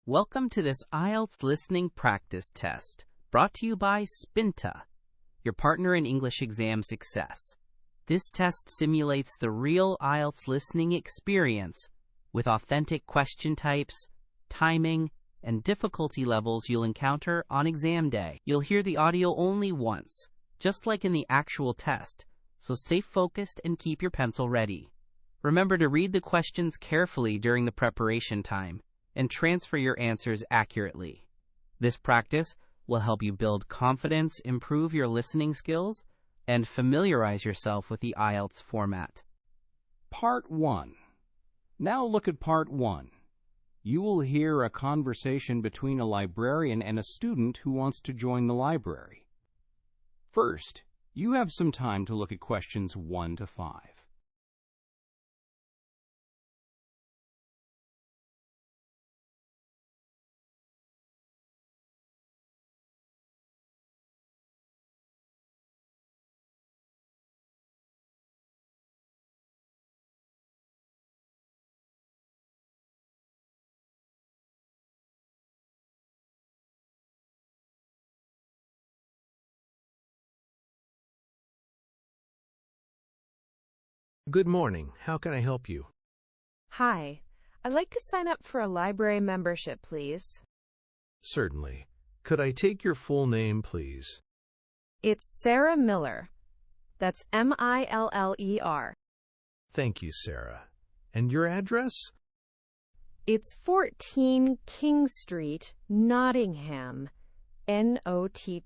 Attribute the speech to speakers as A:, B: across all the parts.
A: Welcome to this IELTS Listening Practice Test, brought to you by Spinta, your partner in English exam success. This test simulates the real IELTS listening experience with authentic question types, timing, and difficulty levels you'll encounter on exam day. You'll hear the audio only once, just like in the actual test, so stay focused and keep your pencil ready. Remember to read the questions carefully during the preparation time and transfer your answers accurately. This practice will help you build confidence, improve your listening skills, and familiarize yourself with the IELTS format.
B: Part 1. Now look at Part 1. You will hear a conversation between a librarian and a student who wants to join the library. First, you have some time to look at questions 1 to 5.
C: Good morning. How can I help you?
D: Hi. I'd like to sign up for a library membership, please.
C: Certainly. Could I take your full name, please?
D: It's Sarah Miller. That's Miller.
C: Thank you, Sarah. And your address?
D: It's 14 King Street, Nottingham. Nottingham.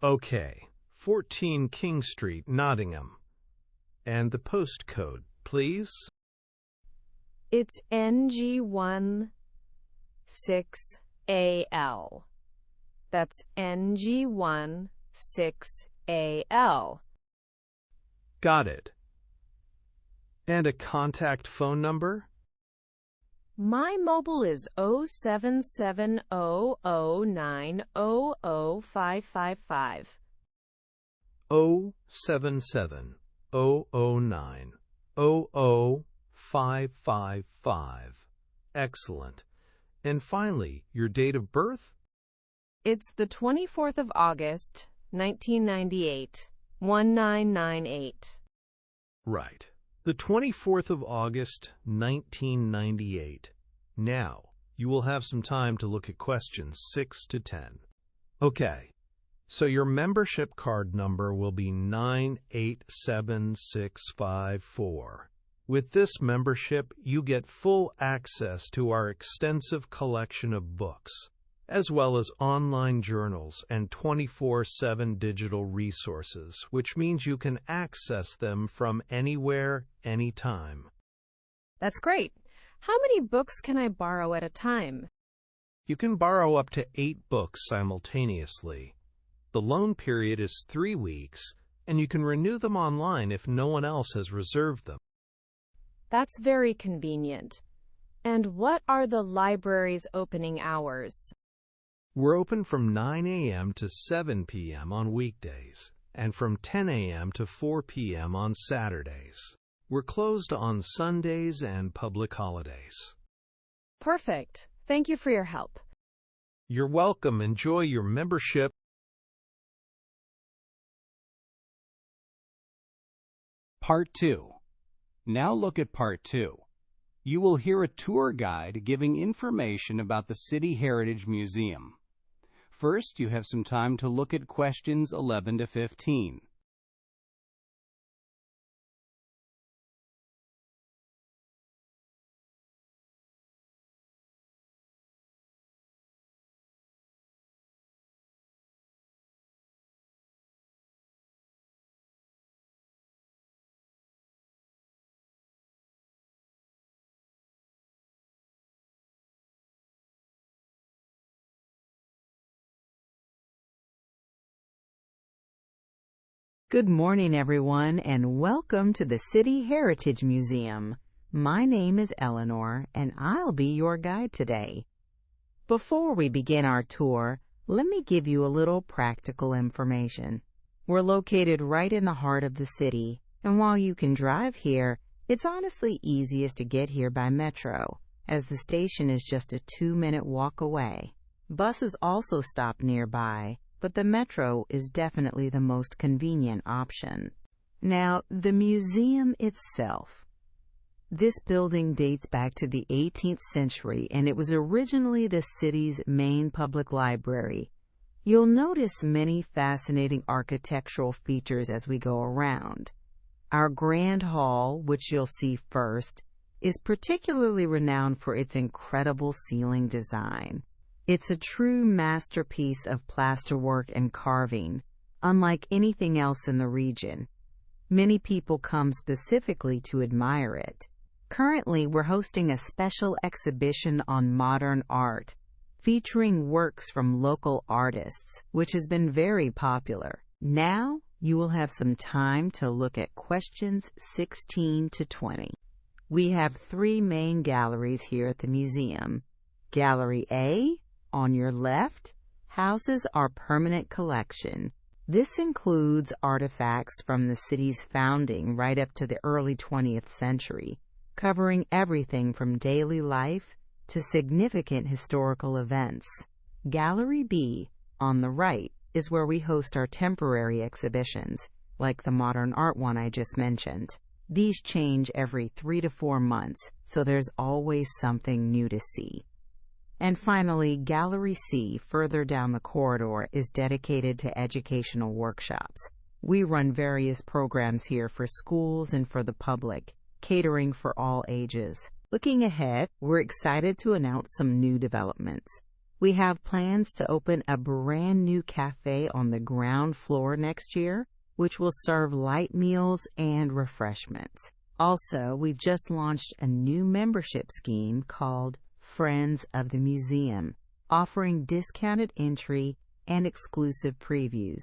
C: Okay. 14 King Street, Nottingham. And the postcode, please?
D: It's NG1 6AL. That's NG1 6AL.
C: Got it. And a contact phone number?
D: My mobile is 07700900555.
C: 077-009-00555. Excellent. And finally, your date of birth?
D: It's the 24th of August, 1998, 1998.
C: Right. The 24th of August, 1998. Now, you will have some time to look at questions 6 to 10. Okay. So your membership card number will be 987654. With this membership, you get full access to our extensive collection of books, as well as online journals and 24/7 digital resources, which means you can access them from anywhere, anytime.
D: That's great. How many books can I borrow at a time?
C: You can borrow up to 8 books simultaneously. The loan period is 3 weeks, and you can renew them online if no one else has reserved them.
D: That's very convenient. And what are the library's opening hours?
C: We're open from 9 a.m. to 7 p.m. on weekdays, and from 10 a.m. to 4 p.m. on Saturdays. We're closed on Sundays and public holidays.
D: Perfect. Thank you for your help.
C: You're welcome. Enjoy your membership.
B: Part 2. Now look at Part 2. You will hear a tour guide giving information about the City Heritage Museum. First, you have some time to look at questions 11 to 15.
E: Good morning, everyone, and welcome to the City Heritage Museum. My name is Eleanor, and I'll be your guide today. Before we begin our tour, let me give you a little practical information. We're located right in the heart of the city, and while you can drive here, It's honestly easiest to get here by metro, as the station is just a 2-minute walk away. Buses also stop nearby, but the metro is definitely the most convenient option. Now, the museum itself. This building dates back to the 18th century, and it was originally the city's main public library. You'll notice many fascinating architectural features as we go around. Our Grand Hall, which you'll see first, is particularly renowned for its incredible ceiling design. It's a true masterpiece of plasterwork and carving, unlike anything else in the region. Many people come specifically to admire it. Currently, we're hosting a special exhibition on modern art, featuring works from local artists, which has been very popular. Now, you will have some time to look at questions 16 to 20. We have 3 main galleries here at the museum. Gallery A, on your left, houses our permanent collection. This includes artifacts from the city's founding right up to the early 20th century, covering everything from daily life to significant historical events. Gallery B, on the right, is where we host our temporary exhibitions, like the modern art one I just mentioned. These change every 3 to 4 months, so there's always something new to see. And finally, Gallery C, further down the corridor, is dedicated to educational workshops. We run various programs here for schools and for the public, catering for all ages. Looking ahead, we're excited to announce some new developments. We have plans to open a brand new cafe on the ground floor next year, which will serve light meals and refreshments. Also, we've just launched a new membership scheme called Friends of the Museum, offering discounted entry and exclusive previews.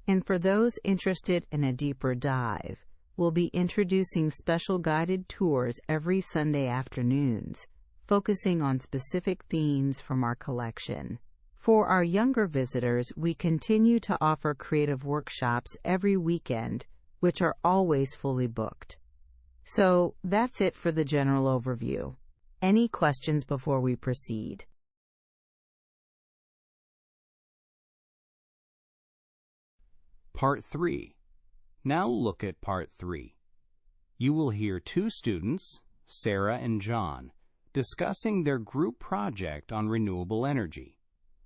E: And for those interested in a deeper dive, we'll be introducing special guided tours every Sunday afternoons, focusing on specific themes from our collection. For our younger visitors, we continue to offer creative workshops every weekend, which are always fully booked. So that's it for the general overview. Any questions before we proceed?
B: Part 3. Now look at Part 3. You will hear 2 students, Sarah and John, discussing their group project on renewable energy.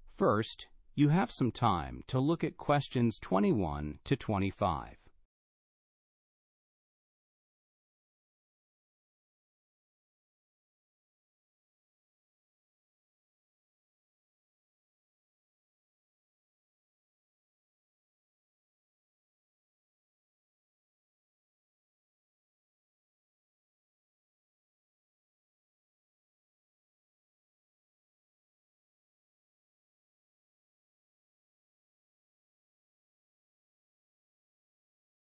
B: First, you have some time to look at questions 21 to 25.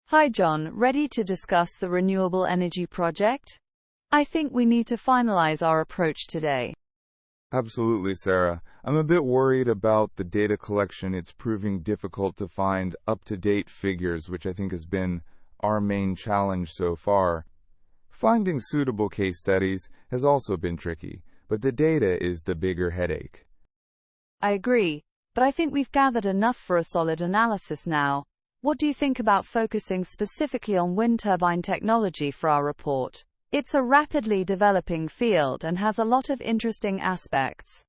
F: Hi John, ready to discuss the renewable energy project? I think we need to finalize our approach today.
G: Absolutely, Sarah. I'm a bit worried about the data collection. It's proving difficult to find up-to-date figures, which I think has been our main challenge so far. Finding suitable case studies has also been tricky, but the data is the bigger headache.
F: I agree, but I think we've gathered enough for a solid analysis now. What do you think about focusing specifically on wind turbine technology for our report? It's a rapidly developing field and has a lot of interesting aspects.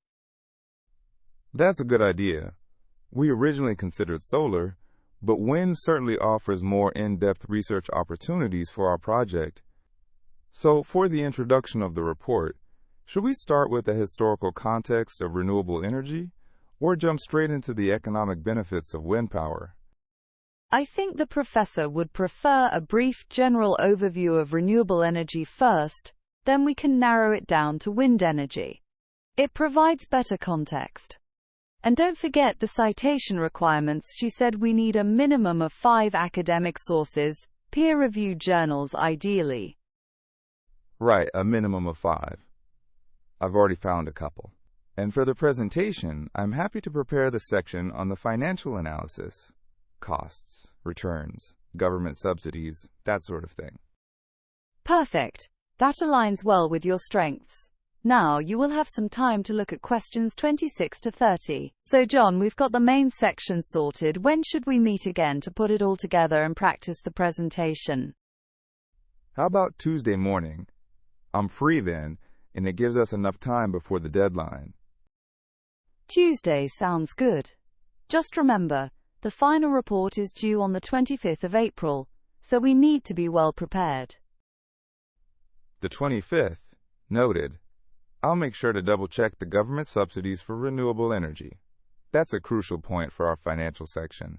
G: That's a good idea. We originally considered solar, but wind certainly offers more in-depth research opportunities for our project. So, for the introduction of the report, should we start with the historical context of renewable energy, or jump straight into the economic benefits of wind power?
F: I think the professor would prefer a brief general overview of renewable energy first, then we can narrow it down to wind energy. It provides better context. And don't forget the citation requirements. She said we need a minimum of 5 academic sources, peer-reviewed journals ideally.
G: Right, a minimum of 5. I've already found a couple. And for the presentation, I'm happy to prepare the section on the financial analysis. Costs, returns, government subsidies, that sort of thing.
F: Perfect. That aligns well with your strengths. Now you will have some time to look at questions 26 to 30. So John, we've got the main section sorted. When should we meet again to put it all together and practice the presentation?
G: How about Tuesday morning? I'm free then, and it gives us enough time before the deadline.
F: Tuesday sounds good. Just remember, the final report is due on the 25th of April, so we need to be well prepared.
G: The 25th. Noted. I'll make sure to double-check the government subsidies for renewable energy. That's a crucial point for our financial section.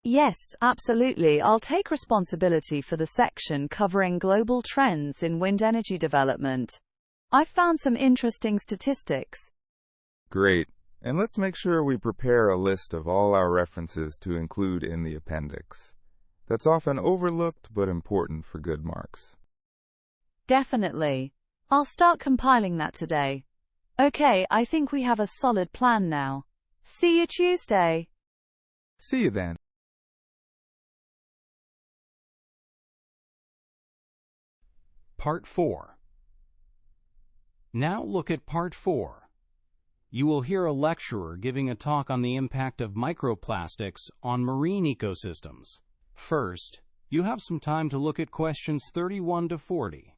F: Yes, absolutely. I'll take responsibility for the section covering global trends in wind energy development. I've found some interesting statistics.
G: Great. And let's make sure we prepare a list of all our references to include in the appendix. That's often overlooked but important for good marks.
F: Definitely. I'll start compiling that today. Okay, I think we have a solid plan now. See you Tuesday.
G: See you then.
B: Part 4. Now look at Part 4. You will hear a lecturer giving a talk on the impact of microplastics on marine ecosystems. First, you have some time to look at questions 31 to 40.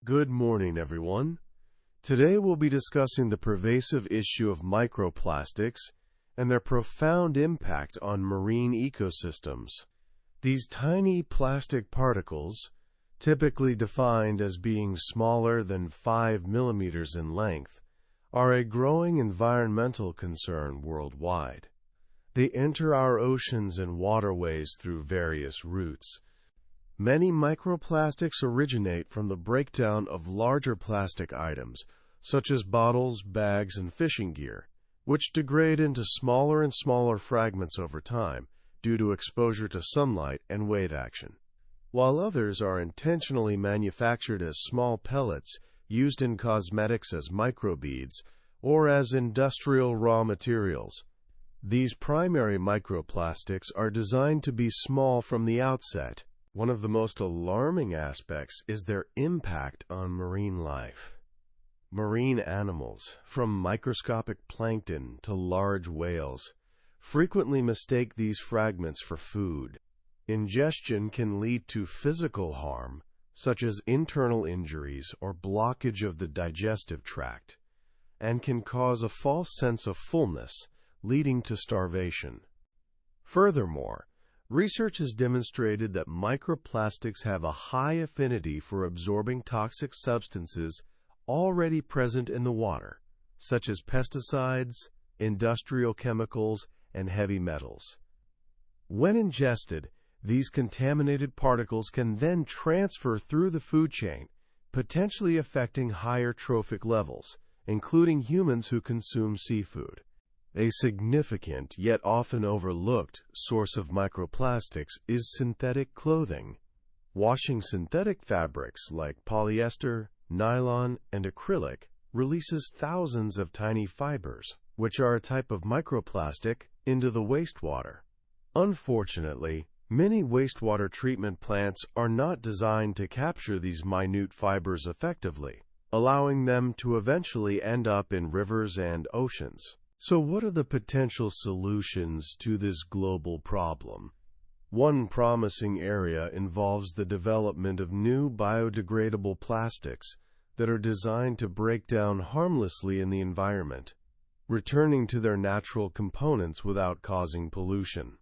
H: Good morning, everyone. Today we'll be discussing the pervasive issue of microplastics and their profound impact on marine ecosystems. These tiny plastic particles, typically defined as being smaller than 5 millimeters in length, are a growing environmental concern worldwide. They enter our oceans and waterways through various routes. Many microplastics originate from the breakdown of larger plastic items, such as bottles, bags, and fishing gear, which degrade into smaller and smaller fragments over time due to exposure to sunlight and wave action, while others are intentionally manufactured as small pellets used in cosmetics as microbeads or as industrial raw materials. These primary microplastics are designed to be small from the outset. One of the most alarming aspects is their impact on marine life. Marine animals, from microscopic plankton to large whales, frequently mistake these fragments for food. Ingestion can lead to physical harm, such as internal injuries or blockage of the digestive tract, and can cause a false sense of fullness, leading to starvation. Furthermore, research has demonstrated that microplastics have a high affinity for absorbing toxic substances already present in the water, such as pesticides, industrial chemicals, and heavy metals. When ingested, these contaminated particles can then transfer through the food chain, potentially affecting higher trophic levels, including humans who consume seafood. A significant, yet often overlooked, source of microplastics is synthetic clothing. Washing synthetic fabrics like polyester, nylon, and acrylic releases thousands of tiny fibers, which are a type of microplastic, into the wastewater. Unfortunately, many wastewater treatment plants are not designed to capture these minute fibers effectively, allowing them to eventually end up in rivers and oceans. So what are the potential solutions to this global problem? One promising area involves the development of new biodegradable plastics that are designed to break down harmlessly in the environment, returning to their natural components without causing pollution.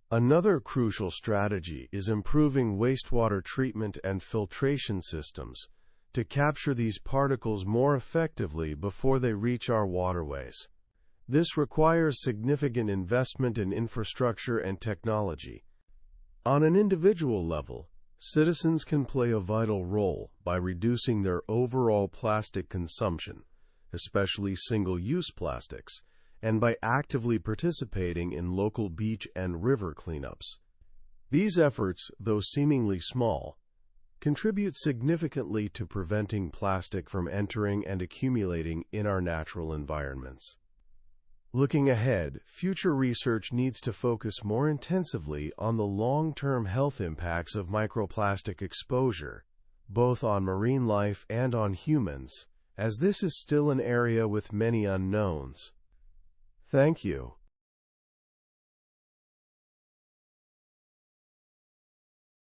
H: Another crucial strategy is improving wastewater treatment and filtration systems to capture these particles more effectively before they reach our waterways. This requires significant investment in infrastructure and technology. On an individual level, Citizens can play a vital role by reducing their overall plastic consumption, especially single-use plastics, and by actively participating in local beach and river cleanups. These efforts, though seemingly small, contribute significantly to preventing plastic from entering and accumulating in our natural environments. Looking ahead, future research needs to focus more intensively on the long-term health impacts of microplastic exposure, both on marine life and on humans, as this is still an area with many unknowns. Thank you.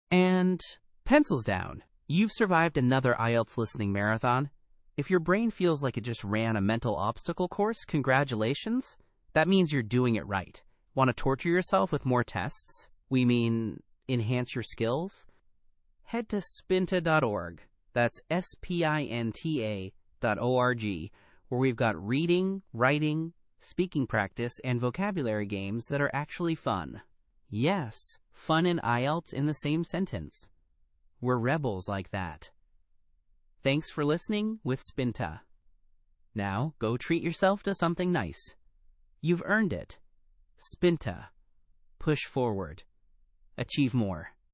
A: And pencils down. You've survived another IELTS listening marathon. If your brain feels like it just ran a mental obstacle course, congratulations. That means you're doing it right. Want to torture yourself with more tests? We mean enhance your skills? Head to Spinta.org. That's Spinta.org, where we've got reading, writing, speaking practice, and vocabulary games that are actually fun. Yes, fun and IELTS in the same sentence. We're rebels like that. Thanks for listening with Spinta. Now, go treat yourself to something nice. You've earned it. Spinta. Push forward. Achieve more.